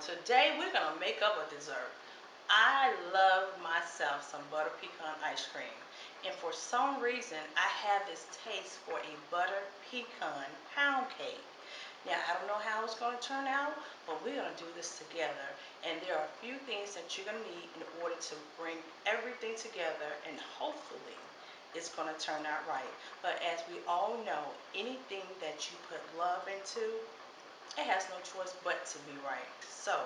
Today we're going to make up a dessert. I love myself some butter pecan ice cream, and for some reason I have this taste for a butter pecan pound cake. Now I don't know how it's going to turn out, but we're going to do this together, and there are a few things that you're going to need in order to bring everything together, and hopefully it's going to turn out right. But as we all know, anything that you put love into, it has no choice but to be right. So,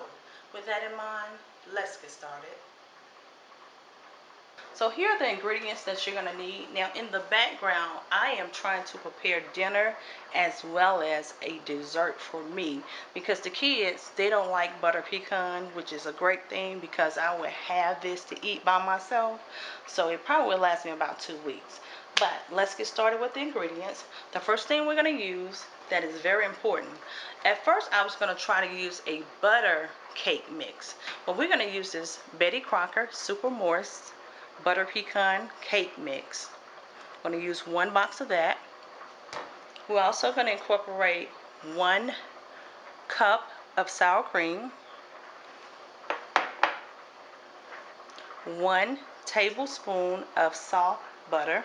with that in mind, let's get started. So here are the ingredients that you're going to need. Now in the background, I am trying to prepare dinner as well as a dessert for me, because the kids, they don't like butter pecan, which is a great thing because I would have this to eat by myself. So it probably will last me about 2 weeks. But let's get started with the ingredients. The first thing we're going to use that is very important. At first I was going to try to use a butter cake mix, but we're going to use this Betty Crocker Super Moist Butter Pecan Cake Mix. I'm going to use 1 box of that. We're also going to incorporate 1 cup of sour cream, 1 tablespoon of soft butter,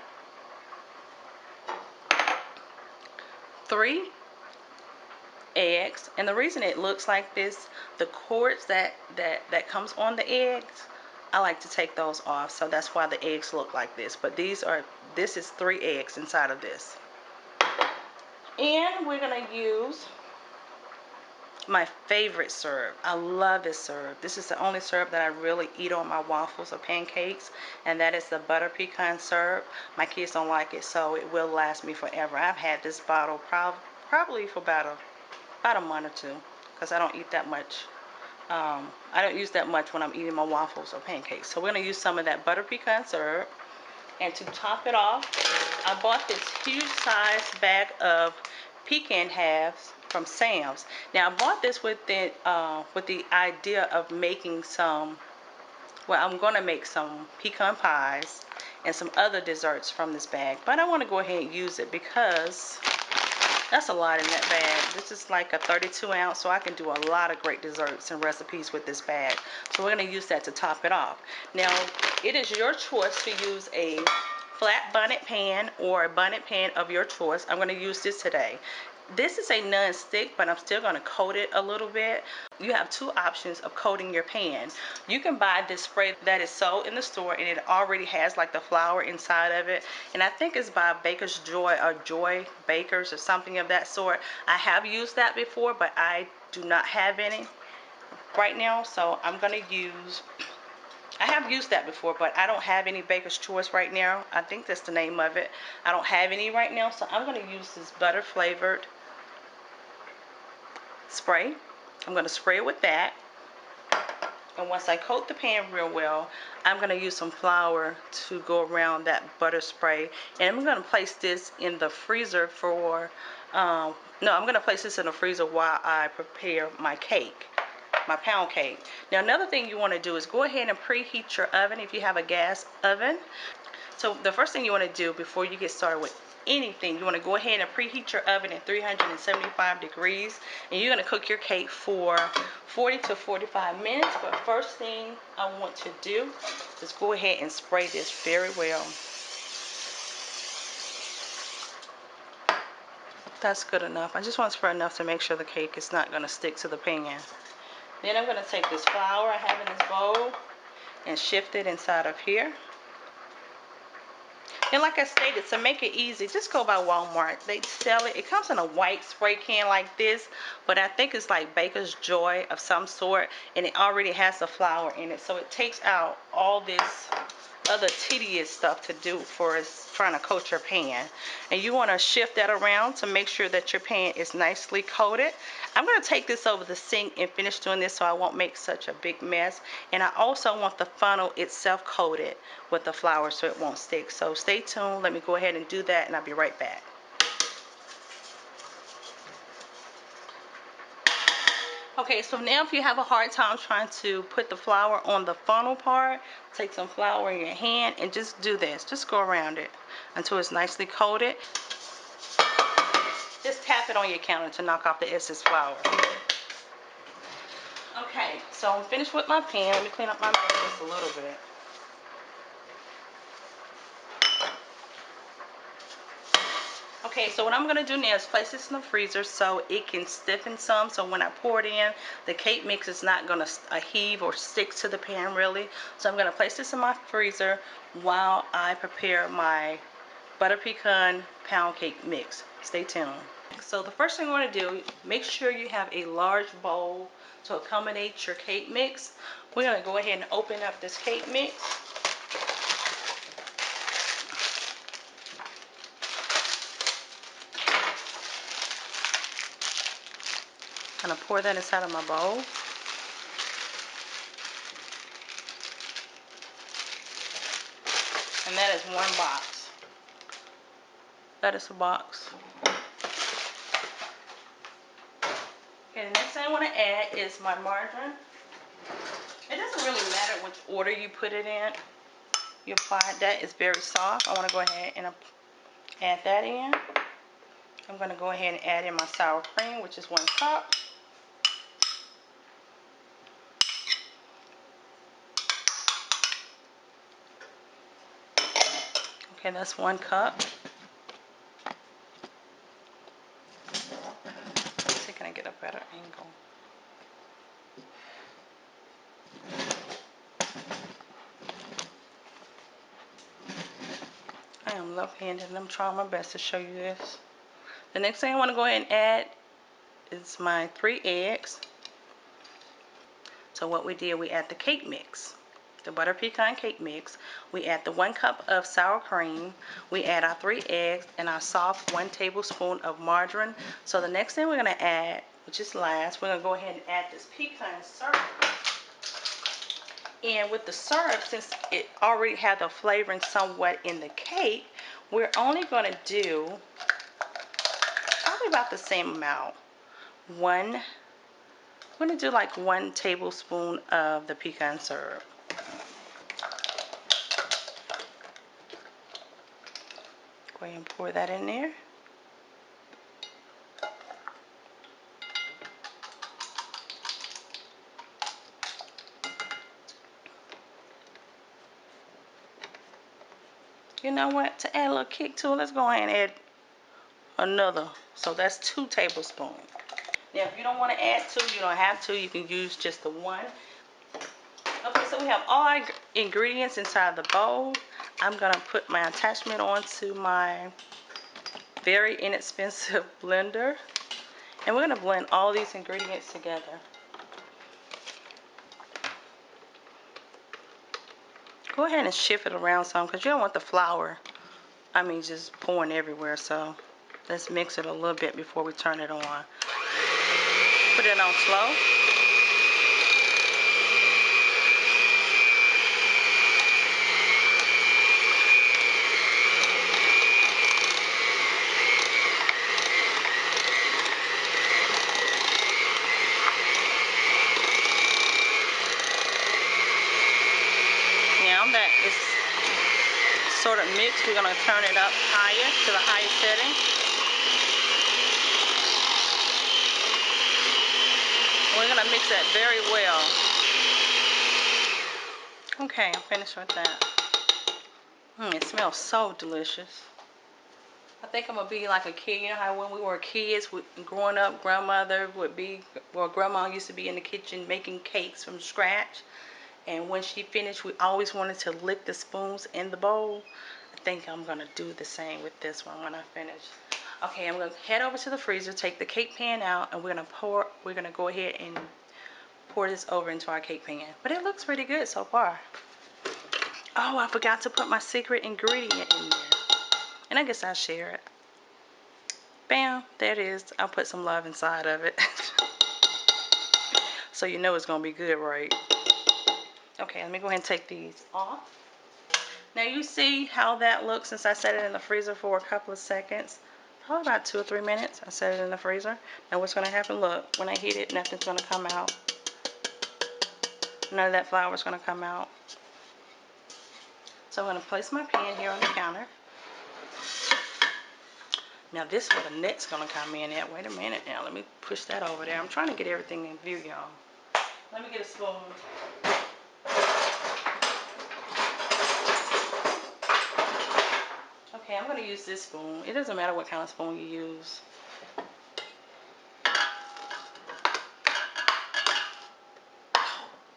3 eggs. And the reason it looks like this, the cords that comes on the eggs, I like to take those off, so that's why the eggs look like this. But this is 3 eggs inside of this. And we're going to use my favorite syrup. I love this syrup. This is the only syrup that I really eat on my waffles or pancakes, and that is the butter pecan syrup. My kids don't like it, so it will last me forever. I've had this bottle probably for about a month or 2, because I don't eat that much. I don't use that much when I'm eating my waffles or pancakes. So we're going to use some of that butter pecan syrup. And to top it off, I bought this huge size bag of pecan halves from Sam's. Now I bought this with the idea of making some, well, I'm going to make some pecan pies and some other desserts from this bag. But I want to go ahead and use it because that's a lot in that bag. This is like a 32 ounce, so I can do a lot of great desserts and recipes with this bag. So we're going to use that to top it off. Now, it is your choice to use a flat bundt pan or a bundt pan of your choice. I'm going to use this today. This is a non-stick, but I'm still going to coat it a little bit. You have 2 options of coating your pan. You can buy this spray that is sold in the store, and it already has like the flour inside of it. And I think it's by Baker's Joy or Joy Bakers or something of that sort. I have used that before, but I do not have any right now. So I'm going to use, I have used that before, but I don't have any Baker's Choice right now. I think that's the name of it. I don't have any right now, so I'm going to use this butter flavored spray. I'm going to spray it with that. And once I coat the pan real well, I'm going to use some flour to go around that butter spray. And I'm going to place this in the freezer for, I'm going to place this in the freezer while I prepare my cake, my pound cake. Now another thing you want to do is go ahead and preheat your oven if you have a gas oven. So the first thing you want to do before you get started with anything, you want to go ahead and preheat your oven at 375 degrees, and you're going to cook your cake for 40 to 45 minutes. But first thing I want to do is go ahead and spray this very well. That's good enough. I just want to spray enough to make sure the cake is not going to stick to the pan. Then I'm going to take this flour I have in this bowl and shift it inside of here. And like I stated, to make it easy, just go by Walmart. They sell it. It comes in a white spray can like this, but I think it's like Baker's Joy of some sort, and it already has the flour in it. So it takes out all this other tedious stuff to do for trying to coat your pan. And you want to shift that around to make sure that your pan is nicely coated. I'm going to take this over the sink and finish doing this so I won't make such a big mess. And I also want the funnel itself coated with the flour so it won't stick. So stay tuned. Let me go ahead and do that, and I'll be right back. Okay, so now if you have a hard time trying to put the flour on the funnel part, take some flour in your hand and just do this. Just go around it until it's nicely coated. Just tap it on your counter to knock off the excess flour. Okay, so I'm finished with my pan. Let me clean up my mess just a little bit. Okay, so what I'm going to do now is place this in the freezer so it can stiffen some. So when I pour it in, the cake mix is not going to heave or stick to the pan really. So I'm going to place this in my freezer while I prepare my butter pecan pound cake mix. Stay tuned. So the first thing you want to do, make sure you have a large bowl to accommodate your cake mix. We're going to go ahead and open up this cake mix. I'm going to pour that inside of my bowl. And that is one box. That is a box. Okay, the next thing I want to add is my margarine. It doesn't really matter which order you put it in. You apply it. That is very soft. I want to go ahead and add that in. I'm going to go ahead and add in my sour cream, which is 1 cup. Okay, that's 1 cup. Let's see, can I get a better angle? I am left-handed and I'm trying my best to show you this. The next thing I want to go ahead and add is my 3 eggs. So what we did, we add the cake mix, the butter pecan cake mix. We add the 1 cup of sour cream. We add our 3 eggs and our soft 1 tablespoon of margarine. So the next thing we're going to add, which is last, we're going to go ahead and add this pecan syrup. And with the syrup, since it already had the flavoring somewhat in the cake, we're only going to do probably about the same amount. I'm going to do like 1 tablespoon of the pecan syrup. Go ahead and pour that in there. You know what? To add a little kick to it, let's go ahead and add another. So that's 2 tablespoons. Now, if you don't want to add 2, you don't have to. You can use just the 1. Okay, so we have all our ingredients inside the bowl. I'm going to put my attachment onto my very inexpensive blender. And we're going to blend all these ingredients together. Go ahead and shift it around some because you don't want the flour, just pouring everywhere. So let's mix it a little bit before we turn it on. Put it on slow. Now that it's sort of mixed, we're going to turn it up higher to the highest setting. We're going to mix that very well. Okay, I'm finished with that. It smells so delicious. I think I'm going to be like a kid. You know how when we were kids, growing up, grandmother would be, well, grandma used to be in the kitchen making cakes from scratch. And when she finished, we always wanted to lick the spoons in the bowl. I think I'm going to do the same with this one when I finish. Okay, I'm going to head over to the freezer, take the cake pan out, and we're going to go ahead and pour this over into our cake pan. But it looks pretty good so far. Oh, I forgot to put my secret ingredient in there. And I guess I'll share it. Bam, there it is. I'll put some love inside of it. So you know it's going to be good, right? Okay, let me go ahead and take these off. Now you see how that looks since I set it in the freezer for a couple of seconds. Probably about 2 or 3 minutes. I set it in the freezer. Now what's going to happen, look, when I heat it, nothing's going to come out. None of that flour is going to come out. So I'm going to place my pan here on the counter. Now this is where the net's going to come in at. Wait a minute now. Let me push that over there. I'm trying to get everything in view, y'all. Let me get a spoon. Okay, I'm going to use this spoon. It doesn't matter what kind of spoon you use.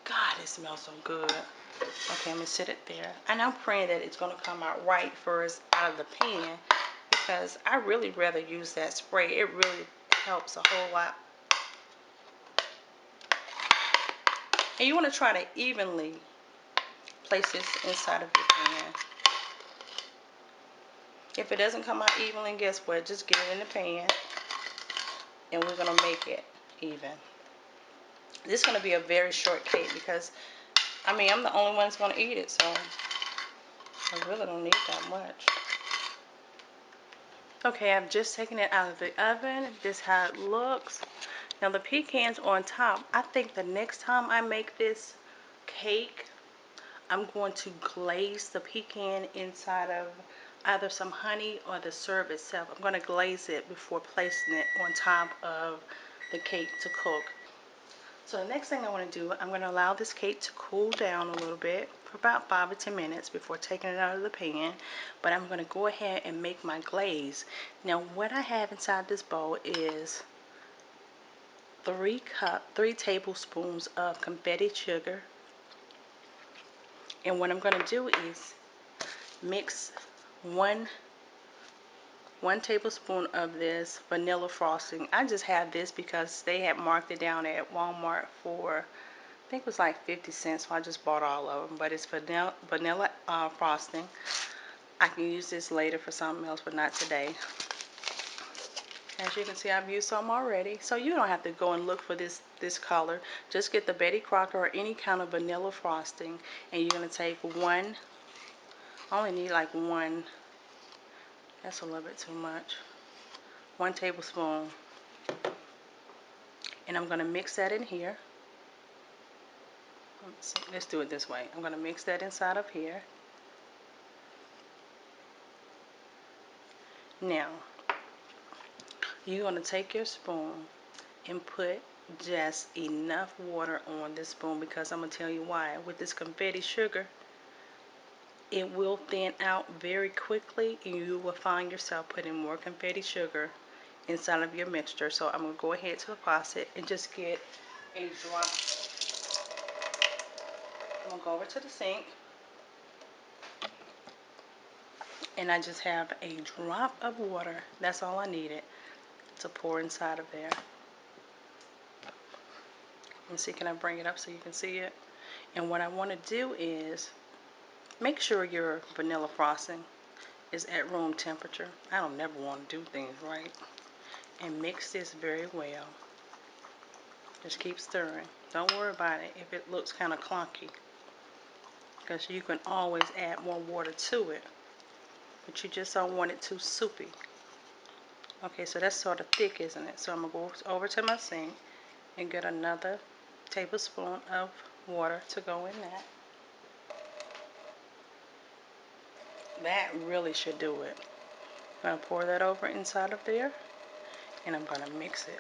God, it smells so good. Okay, I'm going to sit it there. And I'm praying that it's going to come out right first out of the pan, because I really rather use that spray. It really helps a whole lot. And you want to try to evenly place this inside of your pan. If it doesn't come out evenly, guess what? Just get it in the pan, and we're going to make it even. This is going to be a very short cake because, I mean, I'm the only one that's going to eat it, so I really don't need that much. Okay, I've just taken it out of the oven. This is how it looks. Now the pecans on top, I think the next time I make this cake, I'm going to glaze the pecan inside of either some honey or the syrup itself. I'm going to glaze it before placing it on top of the cake to cook. So the next thing I want to do, I'm going to allow this cake to cool down a little bit for about 5 or 10 minutes before taking it out of the pan. But I'm going to go ahead and make my glaze. Now what I have inside this bowl is 3 tablespoons of confetti sugar. And what I'm going to do is mix one tablespoon of this vanilla frosting. I just have this because they had marked it down at Walmart for, I think it was like 50 cents, so I just bought all of them. But it's vanilla frosting. I can use this later for something else, but not today. As you can see, I've used some already. So you don't have to go and look for this color. Just get the Betty Crocker or any kind of vanilla frosting, and you're going to take one. I only need like one. That's a little bit too much. 1 tablespoon. And I'm going to mix that in here. Let's do it this way. I'm going to mix that inside of here. Now, you're going to take your spoon and put just enough water on this spoon, because I'm going to tell you why. With this confetti sugar, it will thin out very quickly, and you will find yourself putting more confetti sugar inside of your mixture. So I'm going to go ahead to the faucet and just get a drop. I'm going to go over to the sink, and I just have a drop of water. That's all I needed to pour inside of there. And see, can I bring it up so you can see it? And what I want to do is make sure your vanilla frosting is at room temperature. I don't never want to do things right. And mix this very well. Just keep stirring. Don't worry about it if it looks kind of clunky, because you can always add more water to it, but you just don't want it too soupy. Okay, so that's sort of thick, isn't it? So I'm going to go over to my sink and get another tablespoon of water to go in that. That really should do it. I'm going to pour that over inside of there, and I'm going to mix it.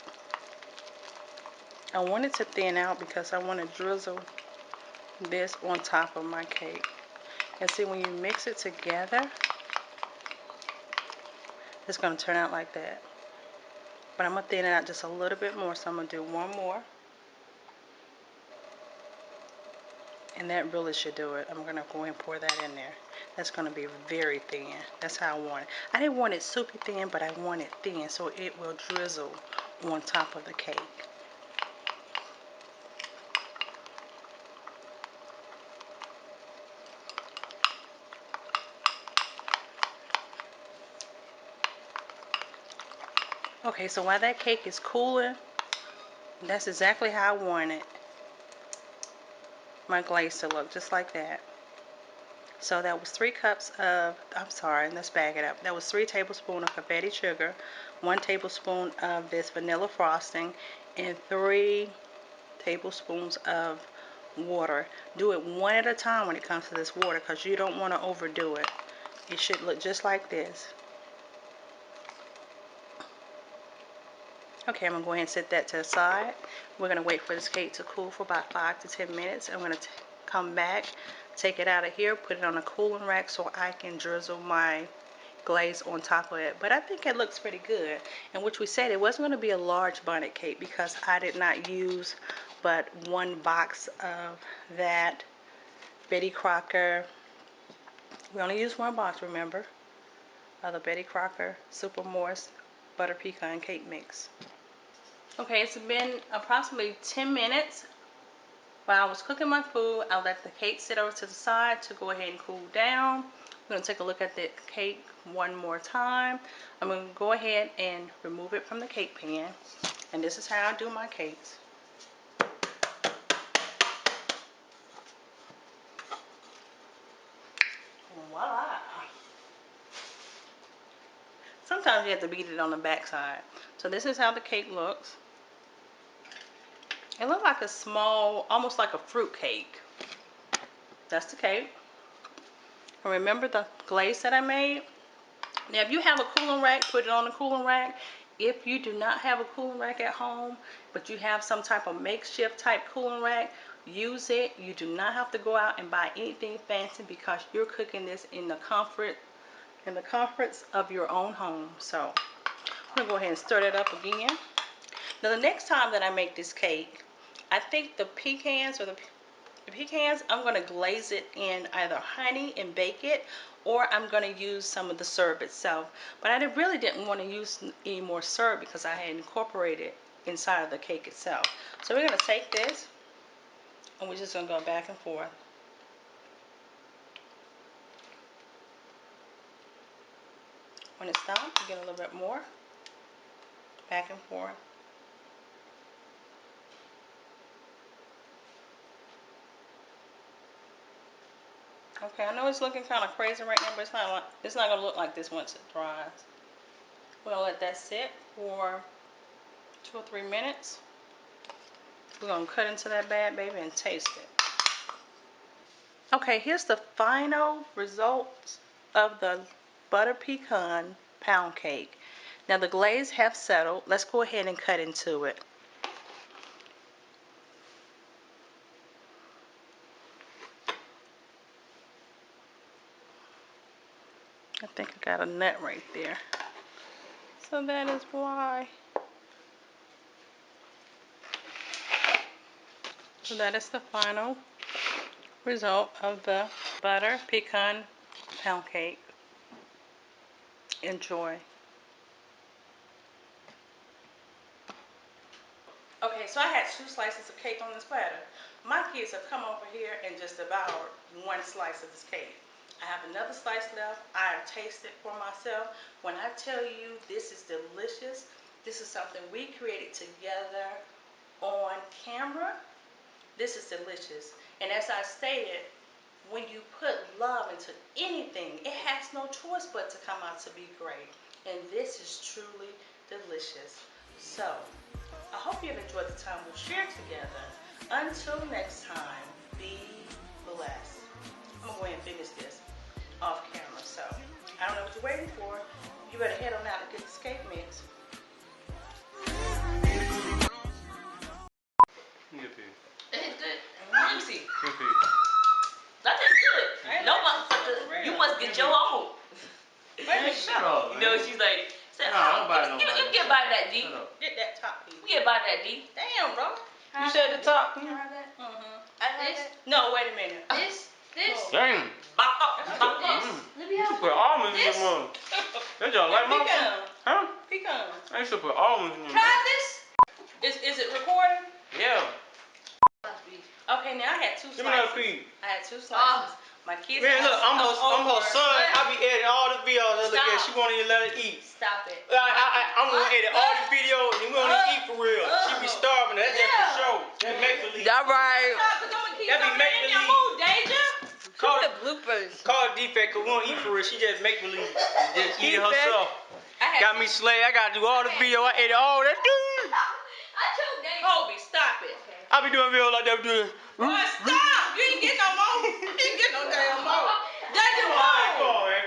I want it to thin out because I want to drizzle this on top of my cake. And see, when you mix it together, it's going to turn out like that. But I'm going to thin it out just a little bit more, so I'm going to do one more. And that really should do it. I'm going to go ahead and pour that in there. That's going to be very thin. That's how I want it. I didn't want it super thin, but I want it thin so it will drizzle on top of the cake. Okay, so while that cake is cooling, that's exactly how I want it. My glaze to look just like that. So that was 3 cups of, I'm sorry, let's back it up. That was 3 tablespoons of confetti sugar, 1 tablespoon of this vanilla frosting, and 3 tablespoons of water. Do it one at a time when it comes to this water, because you don't want to overdo it. It should look just like this. Okay, I'm going to go ahead and set that to the side. We're going to wait for this cake to cool for about 5 to 10 minutes. I'm going to come back, take it out of here, put it on a cooling rack so I can drizzle my glaze on top of it. But I think it looks pretty good. And which we said it wasn't going to be a large bundt cake because I did not use but one box of that Betty Crocker. We only used one box, remember, of the Betty Crocker Super Moist Butter Pecan Cake Mix. Okay, it's been approximately 10 minutes. While I was cooking my food, I let the cake sit over to the side to go ahead and cool down. I'm going to take a look at the cake one more time. I'm going to go ahead and remove it from the cake pan. And this is how I do my cakes. Voila! Sometimes you have to beat it on the back side. So this is how the cake looks. It looks like a small, almost like a fruit cake. That's the cake. And remember the glaze that I made? Now, if you have a cooling rack, put it on the cooling rack. If you do not have a cooling rack at home, but you have some type of makeshift type cooling rack, use it. You do not have to go out and buy anything fancy because you're cooking this in the comforts of your own home. So I'm gonna go ahead and stir that up again. Now, the next time that I make this cake, I think the pecans, I'm going to glaze it in either honey and bake it, or I'm going to use some of the syrup itself. But I really didn't want to use any more syrup because I had incorporated it inside of the cake itself. So we're going to take this, and we're just going to go back and forth. When it stops, you get a little bit more. Back and forth. Okay, I know it's looking kind of crazy right now, but it's not going to look like this once it dries. We're going to let that sit for 2 or 3 minutes. We're going to cut into that bad baby and taste it. Okay, here's the final results of the Butter Pecan Pound Cake. Now the glaze have settled. Let's go ahead and cut into it. I think I got a nut right there. So that is why. So that is the final result of the Butter Pecan Pound Cake. Enjoy. Okay, so I had 2 slices of cake on this platter. My kids have come over here and just devoured 1 slice of this cake. I have another slice left. I have tasted for myself. When I tell you this is delicious, this is something we created together on camera. This is delicious. And as I stated, when you put love into anything, it has no choice but to come out to be great. And this is truly delicious. So, I hope you've enjoyed the time we've shared together. Until next time, be blessed. I'm going to go ahead and finish this off camera. So, I don't know what you're waiting for. You better head on out and get this cake mix. It's good. Let me see. That is good. No, motherfucker. You must get your own. Man, shut up, man. You know, she's like, no, you get by that, D. Get that top piece. You get by that, D. Damn, bro. You said the top. Can I have that? No, wait a minute. This. Damn. Let me You have should put almonds in your mouth. That y'all like my Pecan. Huh? Pecan. I used to put almonds in your Try mouth. this. Is it recording? Yeah. Okay, now I had 2 slices. Give me another piece. I had 2 slices. My kids. Man, look, I'm her son. I be editing all the videos. I look at. She won't even let her eat. Stop it. I'm gonna edit all the videos, and we don't even eat for real. She be starving. That's just for show. That make believe. All right. That be make believe. Call it bloopers. Call it defect, cause we don't eat for real. She just make believe. Just eat it herself. Got me slayed. I gotta do all the video. I edit all that. Dude. Kobe, stop it. I be doing videos like that. Boy, stop. You ain't getting no more. You ain't getting no damn more. That's your Come on, man.